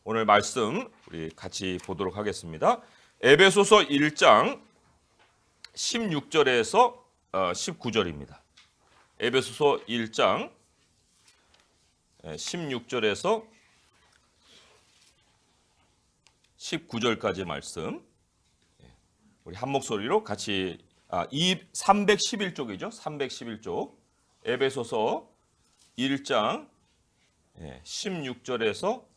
오늘 말씀 우리 같이 보도록 하겠습니다. 에베소서 1장 16절에서 19절입니다. 에베소서 1장 16절에서 19절까지 말씀 우리 한 목소리로 같이 311쪽이죠. 311쪽 에베소서 1장 16절에서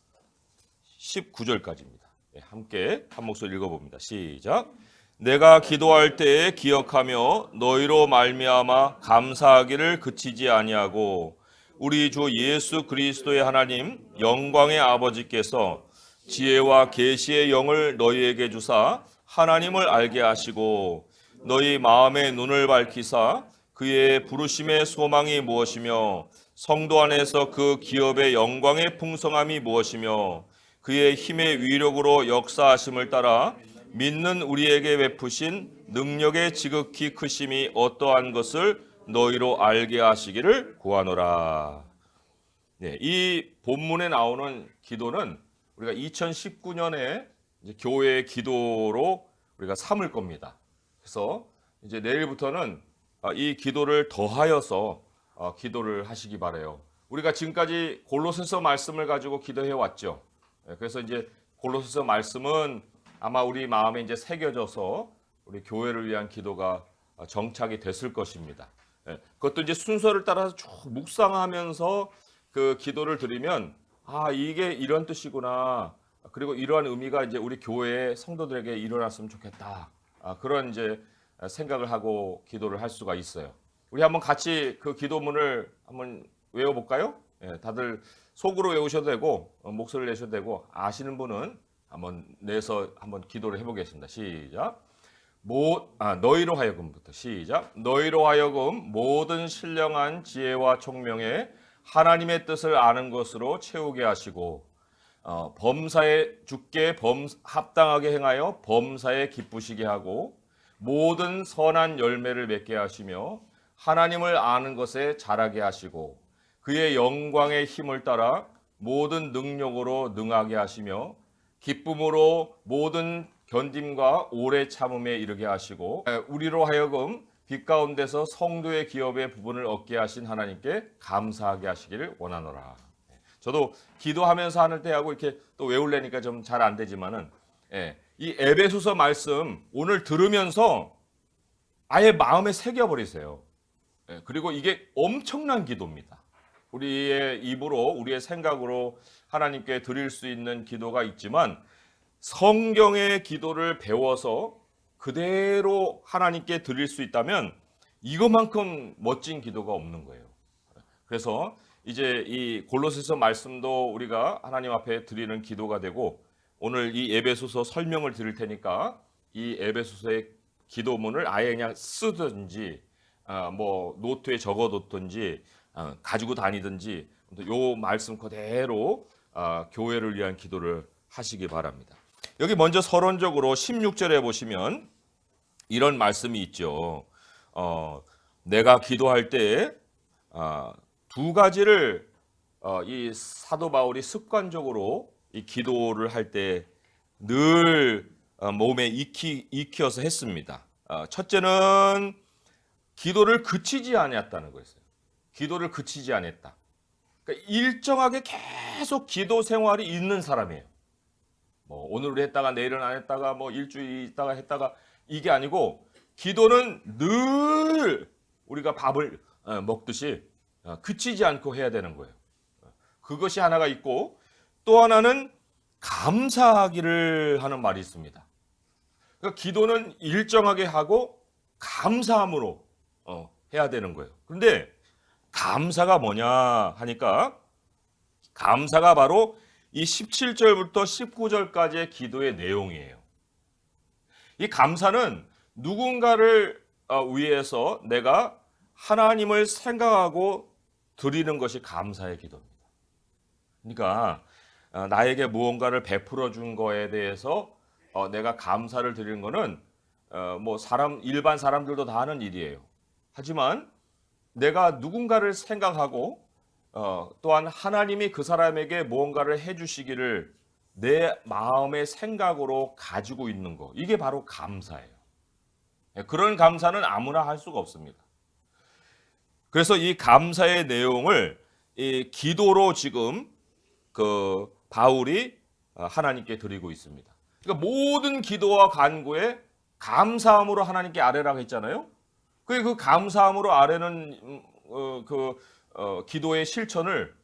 19절까지입니다. 함께 한 목소리 읽어봅니다. 시작. 내가 기도할 때에 기억하며 너희로 말미암아 감사하기를 그치지 아니하고 우리 주 예수 그리스도의 하나님 영광의 아버지께서 지혜와 계시의 영을 너희에게 주사 하나님을 알게 하시고 너희 마음의 눈을 밝히사 그의 부르심의 소망이 무엇이며 성도 안에서 그 기업의 영광의 풍성함이 무엇이며 그의 힘의 위력으로 역사하심을 따라 믿는 우리에게 베푸신 능력의 지극히 크심이 어떠한 것을 너희로 알게 하시기를 구하노라. 이 본문에 나오는 기도는 우리가 2019년에 교회의 기도로 우리가 삼을 겁니다. 그래서 이제 내일부터는 이 기도를 더하여서 기도를 하시기 바라요. 우리가 지금까지 골로새서 말씀을 가지고 기도해 왔죠. 그래서 이제 골로새서 말씀은 아마 우리 마음에 이제 새겨져서 우리 교회를 위한 기도가 정착이 됐을 것입니다. 그것도 이제 순서를 따라서 쭉 묵상하면서 그 기도를 드리면 이게 이런 뜻이구나. 그리고 이러한 의미가 이제 우리 교회의 성도들에게 일어났으면 좋겠다. 그런 이제 생각을 하고 기도를 할 수가 있어요. 우리 한번 같이 그 기도문을 한번 외워볼까요? 다들 속으로 외우셔도 되고 목소리를 내셔도 되고 아시는 분은 한번 내서 한번 기도를 해보겠습니다. 시작. 너희로 하여금부터 시작. 너희로 하여금 모든 신령한 지혜와 총명에 하나님의 뜻을 아는 것으로 채우게 하시고 범사에 주께 합당하게 행하여 범사에 기쁘시게 하고 모든 선한 열매를 맺게 하시며 하나님을 아는 것에 자라게 하시고 그의 영광의 힘을 따라 모든 능력으로 능하게 하시며 기쁨으로 모든 견딤과 오래 참음에 이르게 하시고 우리로 하여금 빛 가운데서 성도의 기업의 부분을 얻게 하신 하나님께 감사하게 하시기를 원하노라. 저도 기도하면서 하는 때하고 이렇게 또 외우려니까 좀 잘 안 되지만은 이 에베소서 말씀 오늘 들으면서 아예 마음에 새겨버리세요. 그리고 이게 엄청난 기도입니다. 우리의 입으로 우리의 생각으로 하나님께 드릴 수 있는 기도가 있지만 성경의 기도를 배워서 그대로 하나님께 드릴 수 있다면 이것만큼 멋진 기도가 없는 거예요. 그래서 이제 이 골로새서 말씀도 우리가 하나님 앞에 드리는 기도가 되고 오늘 이 에베소서 설명을 드릴 테니까 이 에베소서의 기도문을 아예 그냥 쓰든지 뭐 노트에 적어뒀든지 가지고 다니든지 요 말씀 그대로 교회를 위한 기도를 하시기 바랍니다. 여기 먼저 서론적으로 16절에 보시면 이런 말씀이 있죠. 내가 기도할 때 두 가지를 이 사도 바울이 습관적으로 이 기도를 할 때 늘 몸에 익혀서 했습니다. 첫째는 기도를 그치지 않았다는 거였어요. 기도를 그치지 않았다. 그러니까 일정하게 계속 기도 생활이 있는 사람이에요. 뭐 오늘 했다가 내일은 안 했다가 뭐 일주일 있다가 했다가 이게 아니고 기도는 늘 우리가 밥을 먹듯이 그치지 않고 해야 되는 거예요. 그것이 하나가 있고 또 하나는 감사하기를 하는 말이 있습니다. 그러니까 기도는 일정하게 하고 감사함으로 해야 되는 거예요. 그런데 감사가 뭐냐 하니까 감사가 바로 이 17절부터 19절까지의 기도의 내용이에요. 이 감사는 누군가를 위해서 내가 하나님을 생각하고 드리는 것이 감사의 기도입니다. 그러니까 나에게 무언가를 베풀어 준 거에 대해서 내가 감사를 드리는 거는 뭐 일반 사람들도 다 하는 일이에요. 하지만 내가 누군가를 생각하고 또한 하나님이 그 사람에게 무언가를 해주시기를 내 마음의 생각으로 가지고 있는 거, 이게 바로 감사예요. 그런 감사는 아무나 할 수가 없습니다. 그래서 이 감사의 내용을 이 기도로 지금 그 바울이 하나님께 드리고 있습니다. 그러니까 모든 기도와 간구에 감사함으로 하나님께 아뢰라고 했잖아요. 그 감사함으로 아뢰는 기도의 실천을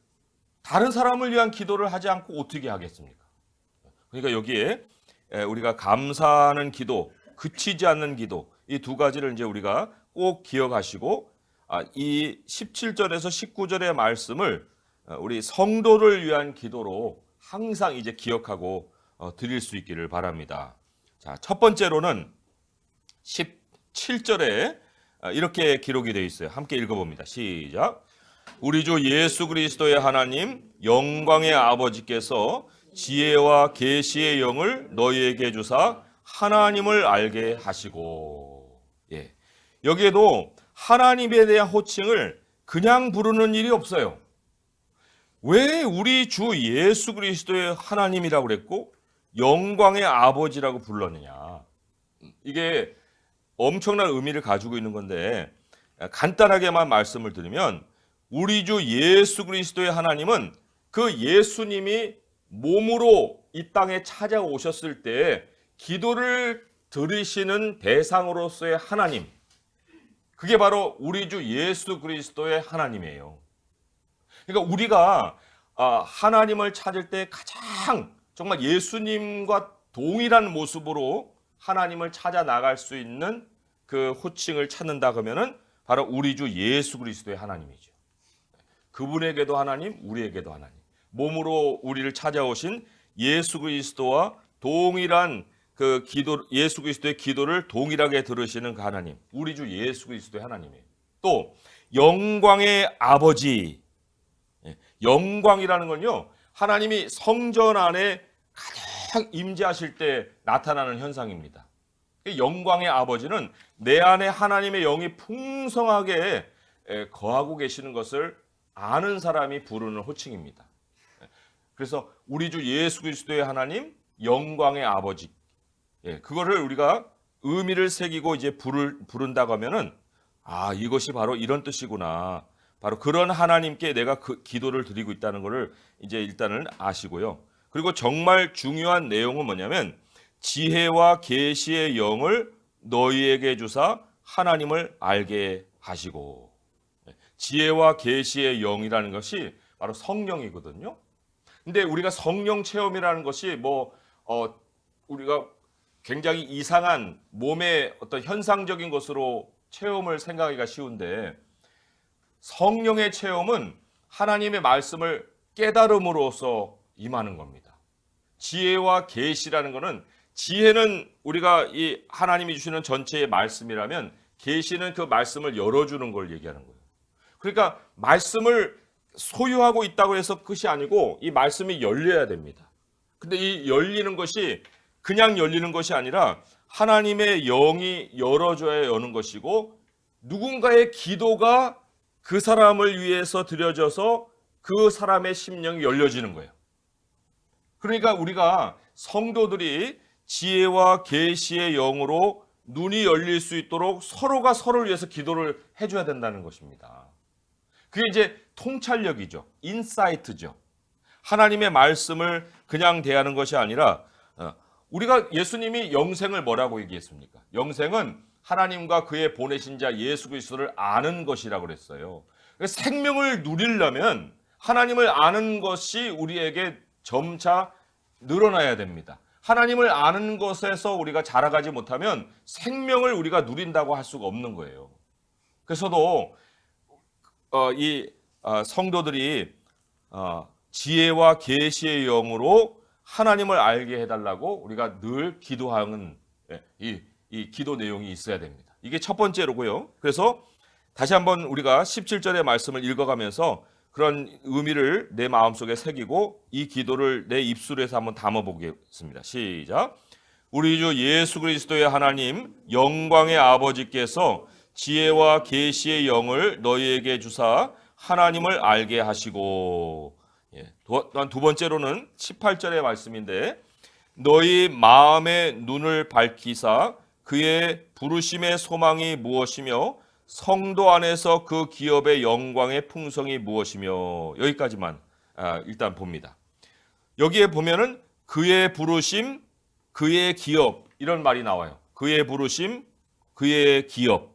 다른 사람을 위한 기도를 하지 않고 어떻게 하겠습니까? 그러니까 여기에 우리가 감사하는 기도, 그치지 않는 기도, 이 두 가지를 이제 우리가 꼭 기억하시고 이 17절에서 19절의 말씀을 우리 성도를 위한 기도로 항상 이제 기억하고 드릴 수 있기를 바랍니다. 자, 첫 번째로는 17절에 이렇게 기록이 되어 있어요. 함께 읽어봅니다. 시작. 우리 주 예수 그리스도의 하나님 영광의 아버지께서 지혜와 계시의 영을 너희에게 주사 하나님을 알게 하시고. 예. 여기에도 하나님에 대한 호칭을 그냥 부르는 일이 없어요. 왜 우리 주 예수 그리스도의 하나님이라고 그랬고 영광의 아버지라고 불렀느냐. 이게 엄청난 의미를 가지고 있는 건데 간단하게만 말씀을 드리면 우리 주 예수 그리스도의 하나님은 그 예수님이 몸으로 이 땅에 찾아오셨을 때 기도를 들으시는 대상으로서의 하나님, 그게 바로 우리 주 예수 그리스도의 하나님이에요. 그러니까 우리가 하나님을 찾을 때 가장 정말 예수님과 동일한 모습으로 하나님을 찾아 나갈 수 있는 그 호칭을 찾는다 그러면은 바로 우리 주 예수 그리스도의 하나님이죠. 그분에게도 하나님, 우리에게도 하나님. 몸으로 우리를 찾아오신 예수 그리스도와 동일한 그 기도, 예수 그리스도의 기도를 동일하게 들으시는 그 하나님, 우리 주 예수 그리스도의 하나님이에요. 또 영광의 아버지. 영광이라는 건요, 하나님이 성전 안에 가장 임재하실 때 나타나는 현상입니다. 영광의 아버지는 내 안에 하나님의 영이 풍성하게 거하고 계시는 것을 아는 사람이 부르는 호칭입니다. 그래서 우리 주 예수 그리스도의 하나님, 영광의 아버지, 그거를 우리가 의미를 새기고 이제 부른다고 하면은 이것이 바로 이런 뜻이구나. 바로 그런 하나님께 내가 그 기도를 드리고 있다는 것을 이제 일단은 아시고요. 그리고 정말 중요한 내용은 뭐냐면 지혜와 계시의 영을 너희에게 주사 하나님을 알게 하시고. 지혜와 계시의 영이라는 것이 바로 성령이거든요. 근데 우리가 성령 체험이라는 것이 우리가 굉장히 이상한 몸의 어떤 현상적인 것으로 체험을 생각하기가 쉬운데, 성령의 체험은 하나님의 말씀을 깨달음으로써 임하는 겁니다. 지혜와 계시라는 것은, 지혜는 우리가 이 하나님이 주시는 전체의 말씀이라면 계시는 그 말씀을 열어주는 걸 얘기하는 거예요. 그러니까 말씀을 소유하고 있다고 해서 끝이 아니고 이 말씀이 열려야 됩니다. 근데 이 열리는 것이 그냥 열리는 것이 아니라 하나님의 영이 열어줘야 여는 것이고, 누군가의 기도가 그 사람을 위해서 드려져서 그 사람의 심령이 열려지는 거예요. 그러니까 우리가 성도들이 지혜와 계시의 영으로 눈이 열릴 수 있도록 서로가 서로를 위해서 기도를 해줘야 된다는 것입니다. 그게 이제 통찰력이죠. 인사이트죠. 하나님의 말씀을 그냥 대하는 것이 아니라, 우리가 예수님이 영생을 뭐라고 얘기했습니까? 영생은 하나님과 그의 보내신 자 예수 그리스도를 아는 것이라고 그랬어요. 생명을 누리려면 하나님을 아는 것이 우리에게 점차 늘어나야 됩니다. 하나님을 아는 것에서 우리가 자라가지 못하면 생명을 우리가 누린다고 할 수가 없는 거예요. 그래서도 성도들이 지혜와 계시의 영으로 하나님을 알게 해달라고 우리가 늘 기도하는 이 기도 내용이 있어야 됩니다. 이게 첫 번째로고요. 그래서 다시 한번 우리가 17절의 말씀을 읽어가면서 그런 의미를 내 마음속에 새기고 이 기도를 내 입술에서 한번 담아보겠습니다. 시작. 우리 주 예수 그리스도의 하나님 영광의 아버지께서 지혜와 계시의 영을 너희에게 주사 하나님을 알게 하시고. 또한 두 번째로는 18절의 말씀인데 너희 마음의 눈을 밝히사 그의 부르심의 소망이 무엇이며 성도 안에서 그 기업의 영광의 풍성이 무엇이며 여기까지만 일단 봅니다. 여기에 보면은 그의 부르심, 그의 기업 이런 말이 나와요. 그의 부르심, 그의 기업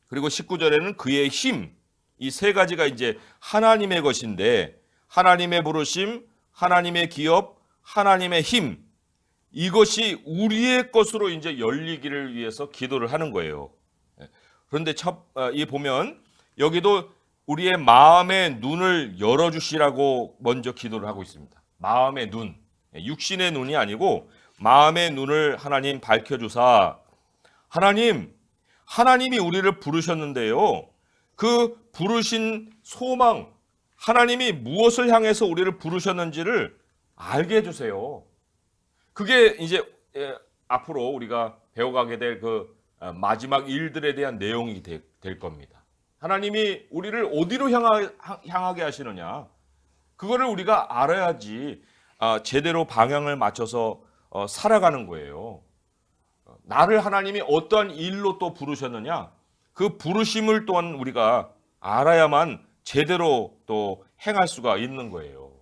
그리고 19절에는 그의 힘 이 세 가지가 이제 하나님의 것인데 하나님의 부르심, 하나님의 기업, 하나님의 힘 이것이 우리의 것으로 이제 열리기를 위해서 기도를 하는 거예요. 그런데 이 보면 여기도 우리의 마음의 눈을 열어주시라고 먼저 기도를 하고 있습니다. 마음의 눈, 육신의 눈이 아니고 마음의 눈을 하나님 밝혀주사 하나님이 우리를 부르셨는데요. 그 부르신 소망, 하나님이 무엇을 향해서 우리를 부르셨는지를 알게 해주세요. 그게 이제 앞으로 우리가 배워가게 될 그 마지막 일들에 대한 내용이 될 겁니다. 하나님이 우리를 어디로 향하게 하시느냐, 그거를 우리가 알아야지 제대로 방향을 맞춰서 살아가는 거예요. 나를 하나님이 어떠한 일로 또 부르셨느냐, 그 부르심을 또한 우리가 알아야만 제대로 또 행할 수가 있는 거예요.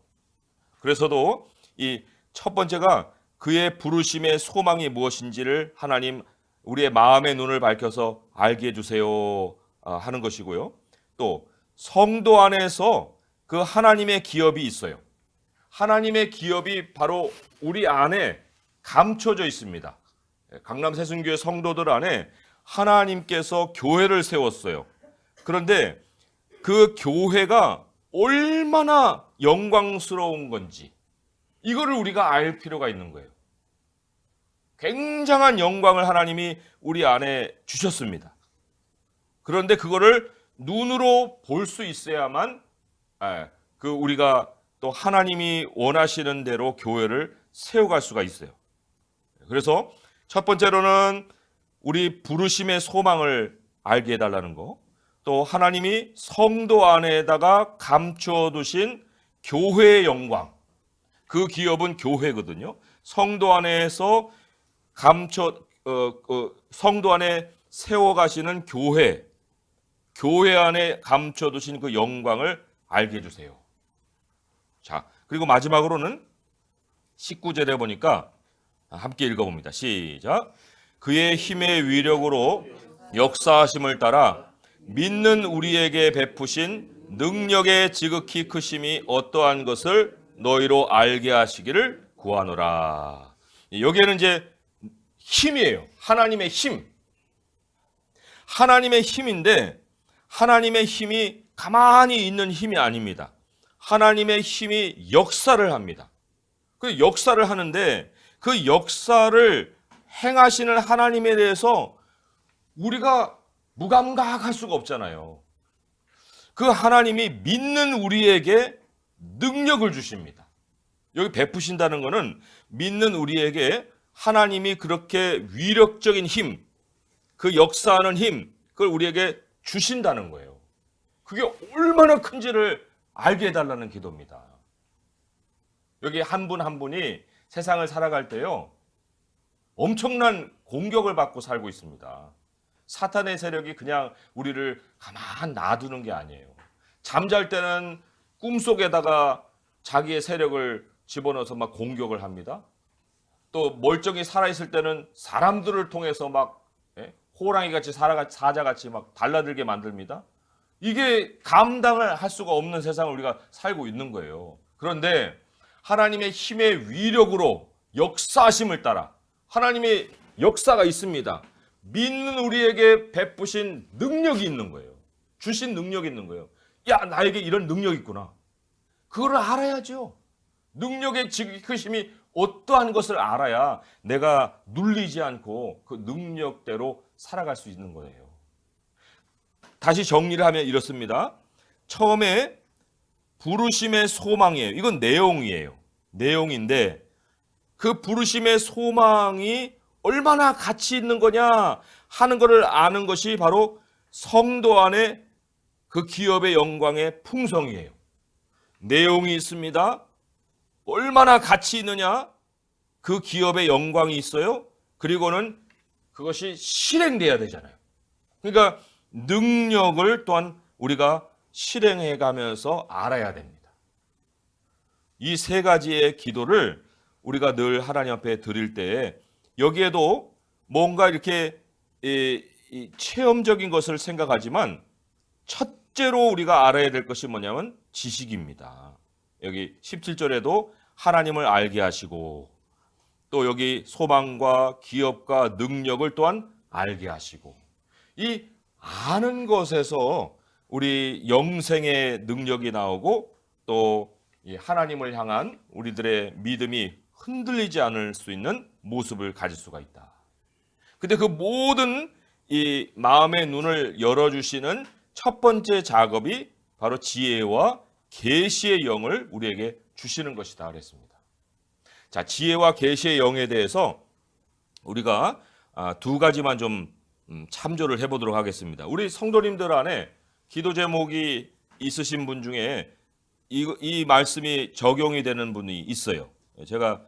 그래서도 이 첫 번째가 그의 부르심의 소망이 무엇인지를 하나님 우리의 마음의 눈을 밝혀서 알게 해주세요 하는 것이고요. 또 성도 안에서 그 하나님의 기업이 있어요. 하나님의 기업이 바로 우리 안에 감춰져 있습니다. 강남 새순교회 성도들 안에 하나님께서 교회를 세웠어요. 그런데 그 교회가 얼마나 영광스러운 건지 이거를 우리가 알 필요가 있는 거예요. 굉장한 영광을 하나님이 우리 안에 주셨습니다. 그런데 그거를 눈으로 볼 수 있어야만 그 우리가 또 하나님이 원하시는 대로 교회를 세워갈 수가 있어요. 그래서 첫 번째로는 우리 부르심의 소망을 알게 해달라는 거, 또 하나님이 성도 안에다가 감춰두신 교회의 영광, 그 기업은 교회거든요. 성도 안에서 성도 안에 세워가시는 교회 안에 감춰두신 그 영광을 알게 해주세요. 자, 그리고 마지막으로는 19절에 보니까 함께 읽어봅니다. 시작. 그의 힘의 위력으로 역사하심을 따라 믿는 우리에게 베푸신 능력의 지극히 크심이 어떠한 것을 너희로 알게 하시기를 구하노라. 여기에는 이제 힘이에요. 하나님의 힘. 하나님의 힘인데 하나님의 힘이 가만히 있는 힘이 아닙니다. 하나님의 힘이 역사를 합니다. 그 역사를 하는데 그 역사를 행하시는 하나님에 대해서 우리가 무감각할 수가 없잖아요. 그 하나님이 믿는 우리에게 능력을 주십니다. 여기 베푸신다는 것은 믿는 우리에게 하나님이 그렇게 위력적인 힘, 그 역사하는 힘, 그걸 우리에게 주신다는 거예요. 그게 얼마나 큰지를 알게 해달라는 기도입니다. 여기 한 분 한 분이 세상을 살아갈 때요, 엄청난 공격을 받고 살고 있습니다. 사탄의 세력이 그냥 우리를 가만 놔두는 게 아니에요. 잠잘 때는 꿈속에다가 자기의 세력을 집어넣어서 막 공격을 합니다. 또 멀쩡히 살아있을 때는 사람들을 통해서 막 호랑이같이 사자같이 막 달라들게 만듭니다. 이게 감당을 할 수가 없는 세상을 우리가 살고 있는 거예요. 그런데 하나님의 힘의 위력으로 역사하심을 따라 하나님의 역사가 있습니다. 믿는 우리에게 베푸신 능력이 있는 거예요. 주신 능력이 있는 거예요. 야, 나에게 이런 능력이 있구나. 그걸 알아야죠. 능력의 크심이 어떠한 것을 알아야 내가 눌리지 않고 그 능력대로 살아갈 수 있는 거예요. 다시 정리를 하면 이렇습니다. 처음에 부르심의 소망이에요. 이건 내용이에요. 내용인데 그 부르심의 소망이 얼마나 가치 있는 거냐 하는 것을 아는 것이 바로 성도 안에 그 기업의 영광의 풍성이에요. 내용이 있습니다. 얼마나 가치 있느냐? 그 기업의 영광이 있어요. 그리고는 그것이 실행돼야 되잖아요. 그러니까 능력을 또한 우리가 실행해 가면서 알아야 됩니다. 이 세 가지의 기도를 우리가 늘 하나님 앞에 드릴 때 여기에도 뭔가 이렇게 이 체험적인 것을 생각하지만 첫째로 우리가 알아야 될 것이 뭐냐면 지식입니다. 여기 17절에도 하나님을 알게 하시고 또 여기 소망과 기업과 능력을 또한 알게 하시고 이 아는 것에서 우리 영생의 능력이 나오고 또 이 하나님을 향한 우리들의 믿음이 흔들리지 않을 수 있는 모습을 가질 수가 있다. 근데 그 모든 이 마음의 눈을 열어주시는 첫 번째 작업이 바로 지혜와 계시의 영을 우리에게 주시는 것이다 그랬습니다. 자, 지혜와 계시의 영에 대해서 우리가 두 가지만 좀 참조를 해보도록 하겠습니다. 우리 성도님들 안에 기도 제목이 있으신 분 중에 이 말씀이 적용이 되는 분이 있어요. 제가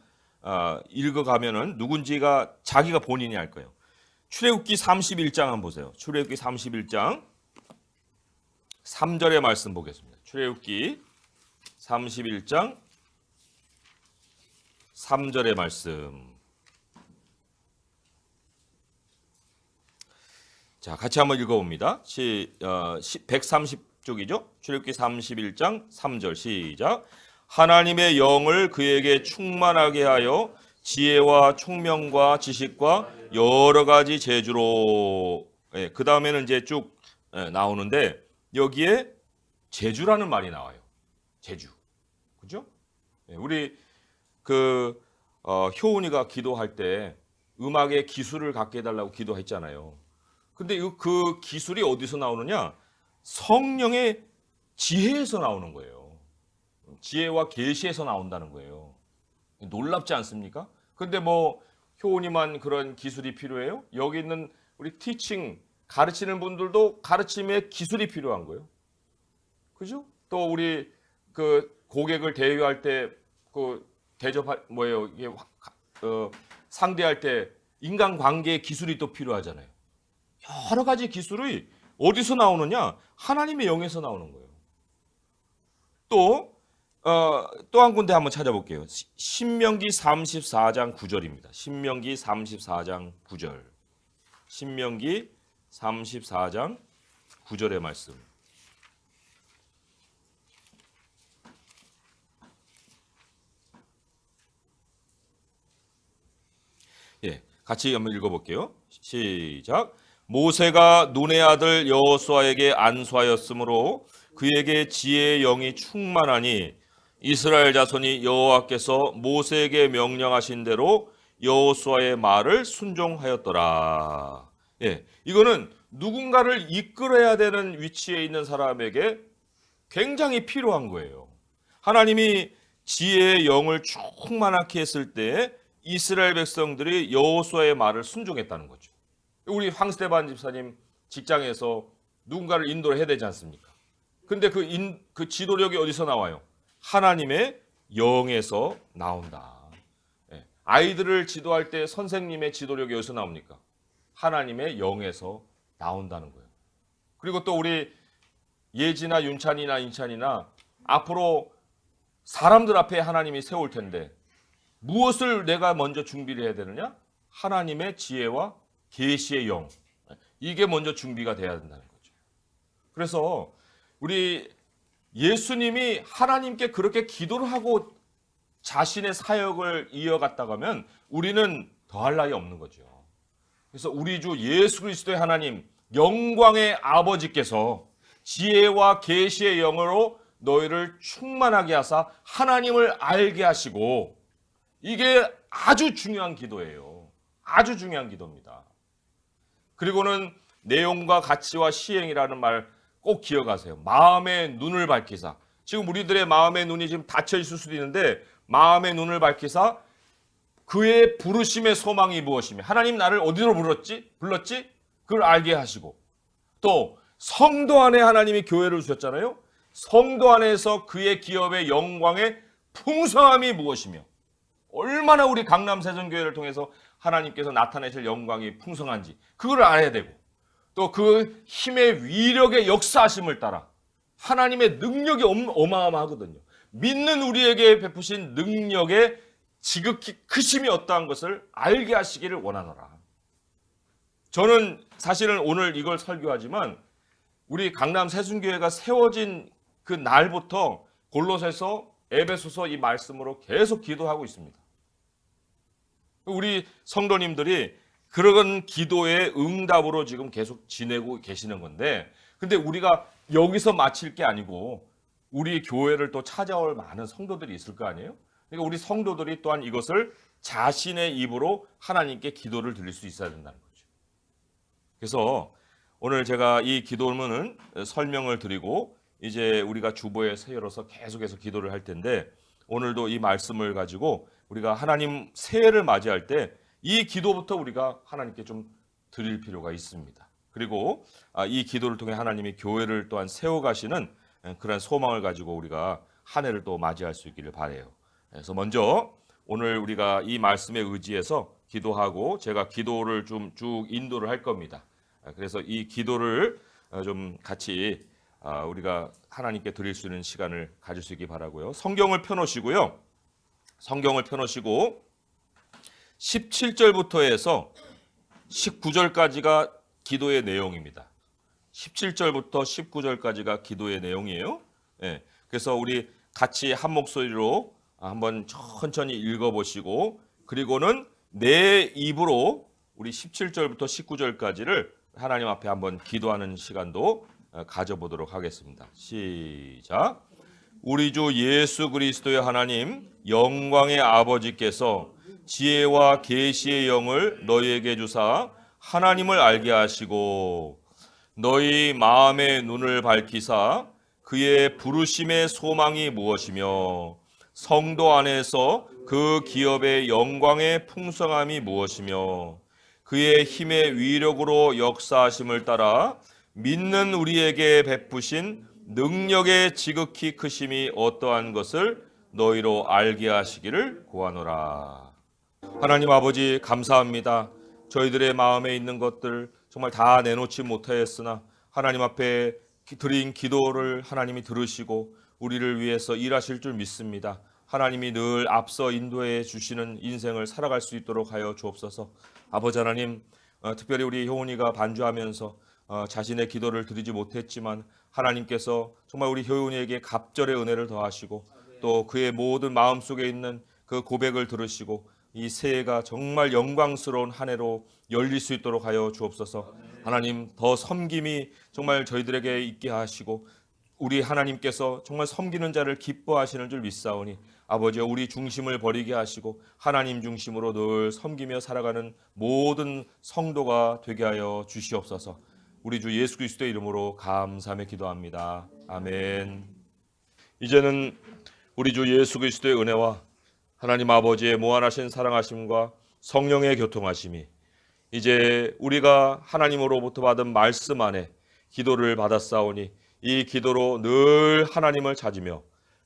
읽어가면은 누군지가 자기가 본인이 알 거예요. 출애굽기 31장 한번 보세요. 출애굽기 31장 3절의 말씀 보겠습니다. 출애굽기 31장 3절의 말씀. 자, 같이 한번 읽어봅니다. 130쪽이죠. 출애굽기 31장 3절 시작. 하나님의 영을 그에게 충만하게 하여 지혜와 총명과 지식과 여러 가지 재주로. 그 다음에는 이제 쭉 나오는데 여기에 재주라는 말이 나와요. 재주, 그죠? 우리 효은이가 기도할 때 음악의 기술을 갖게 해달라고 기도했잖아요. 근데 그 기술이 어디서 나오느냐? 성령의 지혜에서 나오는 거예요. 지혜와 계시에서 나온다는 거예요. 놀랍지 않습니까? 근데 뭐 효은이만 그런 기술이 필요해요? 여기 있는 우리 티칭 가르치는 분들도 가르침의 기술이 필요한 거예요. 그죠? 또 우리 고객을 대유할 때 대접할 이게 상대할 때 인간관계의 기술이 또 필요하잖아요. 여러 가지 기술이 어디서 나오느냐? 하나님의 영에서 나오는 거예요. 또 한 군데 한번 찾아볼게요. 신명기 34장 9절입니다. 신명기 34장 9절. 신명기 34장 9절의 말씀. 예, 같이 한번 읽어볼게요. 시작. 모세가 눈의 아들 여호수아에게 안수하였으므로 그에게 지혜의 영이 충만하니 이스라엘 자손이 여호와께서 모세에게 명령하신 대로 여호수아의 말을 순종하였더라. 예, 이거는 누군가를 이끌어야 되는 위치에 있는 사람에게 굉장히 필요한 거예요. 하나님이 지혜의 영을 충만하게 했을 때 이스라엘 백성들이 여호수아의 말을 순종했다는 거죠. 우리 황스테반 집사님 직장에서 누군가를 인도를 해야 되지 않습니까? 근데 그 지도력이 어디서 나와요? 하나님의 영에서 나온다. 예. 아이들을 지도할 때 선생님의 지도력이 어디서 나옵니까? 하나님의 영에서 나온다는 거예요. 그리고 또 우리 예지나 윤찬이나 인찬이나 앞으로 사람들 앞에 하나님이 세울 텐데 무엇을 내가 먼저 준비를 해야 되느냐? 하나님의 지혜와 계시의 영. 이게 먼저 준비가 돼야 된다는 거죠. 그래서 우리 예수님이 하나님께 그렇게 기도를 하고 자신의 사역을 이어갔다고 하면 우리는 더할 나위 없는 거죠. 그래서 우리 주 예수 그리스도의 하나님 영광의 아버지께서 지혜와 계시의 영으로 너희를 충만하게 하사 하나님을 알게 하시고, 이게 아주 중요한 기도예요. 아주 중요한 기도입니다. 그리고는 내용과 가치와 시행이라는 말 꼭 기억하세요. 마음의 눈을 밝히사. 지금 우리들의 마음의 눈이 지금 닫혀 있을 수도 있는데 마음의 눈을 밝히사 그의 부르심의 소망이 무엇이며 하나님 나를 어디로 불렀지? 그걸 알게 하시고, 또 성도 안에 하나님이 교회를 주셨잖아요. 성도 안에서 그의 기업의 영광의 풍성함이 무엇이며 얼마나 우리 강남세전교회를 통해서 하나님께서 나타내실 영광이 풍성한지 그걸 알아야 되고 또 그 힘의 위력의 역사하심을 따라 하나님의 능력이 어마어마하거든요. 믿는 우리에게 베푸신 능력의 지극히 크심이 어떠한 것을 알게 하시기를 원하노라. 저는 사실은 오늘 이걸 설교하지만 우리 강남 세순교회가 세워진 그 날부터 골로새서 에베소서 이 말씀으로 계속 기도하고 있습니다. 우리 성도님들이 그런 기도의 응답으로 지금 계속 지내고 계시는 건데 근데 우리가 여기서 마칠 게 아니고 우리 교회를 또 찾아올 많은 성도들이 있을 거 아니에요? 그러니까 우리 성도들이 또한 이것을 자신의 입으로 하나님께 기도를 드릴 수 있어야 된다는 거죠. 그래서 오늘 제가 이 기도문은 설명을 드리고 이제 우리가 주보에 세열어서 계속해서 기도를 할 텐데 오늘도 이 말씀을 가지고 우리가 하나님 새해를 맞이할 때 이 기도부터 우리가 하나님께 좀 드릴 필요가 있습니다. 그리고 이 기도를 통해 하나님이 교회를 또한 세워가시는 그런 소망을 가지고 우리가 한 해를 또 맞이할 수 있기를 바라요. 그래서 먼저 오늘 우리가 이 말씀에 의지해서 기도하고 제가 기도를 좀 쭉 인도를 할 겁니다. 그래서 이 기도를 좀 같이 우리가 하나님께 드릴 수 있는 시간을 가질 수 있기 바라고요. 성경을 펴놓으시고요. 성경을 펴놓으시고 17절부터 해서 19절까지가 기도의 내용입니다. 17절부터 19절까지가 기도의 내용이에요. 예, 그래서 우리 같이 한 목소리로 한번 천천히 읽어보시고 그리고는 내 입으로 우리 17절부터 19절까지를 하나님 앞에 한번 기도하는 시간도 가져보도록 하겠습니다. 시작. 우리 주 예수 그리스도의 하나님 영광의 아버지께서 지혜와 계시의 영을 너희에게 주사 하나님을 알게 하시고 너희 마음의 눈을 밝히사 그의 부르심의 소망이 무엇이며 성도 안에서 그 기업의 영광의 풍성함이 무엇이며 그의 힘의 위력으로 역사하심을 따라 믿는 우리에게 베푸신 능력의 지극히 크심이 어떠한 것을 너희로 알게 하시기를 구하노라. 하나님 아버지 감사합니다. 저희들의 마음에 있는 것들 정말 다 내놓지 못하였으나 하나님 앞에 드린 기도를 하나님이 들으시고 우리를 위해서 일하실 줄 믿습니다. 하나님이 늘 앞서 인도해 주시는 인생을 살아갈 수 있도록 하여 주옵소서. 아버지 하나님, 특별히 우리 효은이가 반주하면서 자신의 기도를 드리지 못했지만 하나님께서 정말 우리 효은이에게 갑절의 은혜를 더하시고 또 그의 모든 마음속에 있는 그 고백을 들으시고 이 새해가 정말 영광스러운 한 해로 열릴 수 있도록 하여 주옵소서. 하나님 더 섬김이 정말 저희들에게 있게 하시고 우리 하나님께서 정말 섬기는 자를 기뻐하시는 줄 믿사오니 아버지여 우리 중심을 버리게 하시고 하나님 중심으로 늘 섬기며 살아가는 모든 성도가 되게 하여 주시옵소서. 우리 주 예수 그리스도의 이름으로 감사하며 기도합니다. 아멘. 이제는 우리 주 예수 그리스도의 은혜와 하나님 아버지의 무한하신 사랑하심과 성령의 교통하심이 이제 우리가 하나님으로부터 받은 말씀 안에 기도를 받았사오니 이 기도로 늘 하나님을 찾으며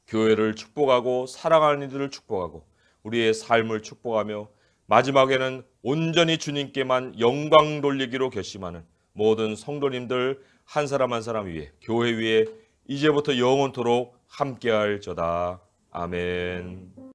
교회를 축복하고 사랑하는 이들을 축복하고 우리의 삶을 축복하며 마지막에는 온전히 주님께만 영광 돌리기로 결심하는 모든 성도님들 한 사람 한 사람 위에 교회 위에 이제부터 영원토록 함께할저다. 아멘.